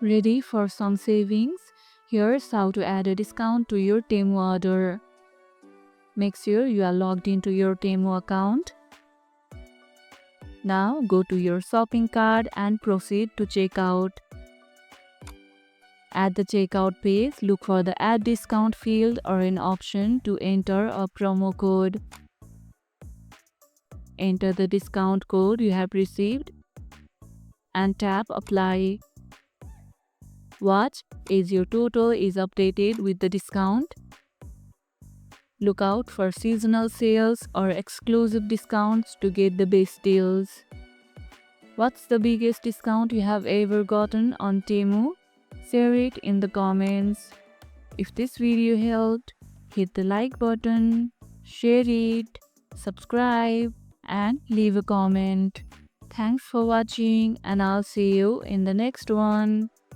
Ready for some savings? Here's how to add a discount to your Temu order. Make sure you are logged into your Temu account. Now go to your shopping cart and proceed to checkout. At the checkout page, look for the Add Discount field or an option to enter a promo code. Enter the discount code you have received and tap Apply. Watch as your total is updated with the discount. Look out for seasonal sales or exclusive discounts to get the best deals. What's the biggest discount you have ever gotten on Temu? Share it in the comments. If this video helped, hit the like button, share it, subscribe, and leave a comment. Thanks for watching, and I'll see you in the next one.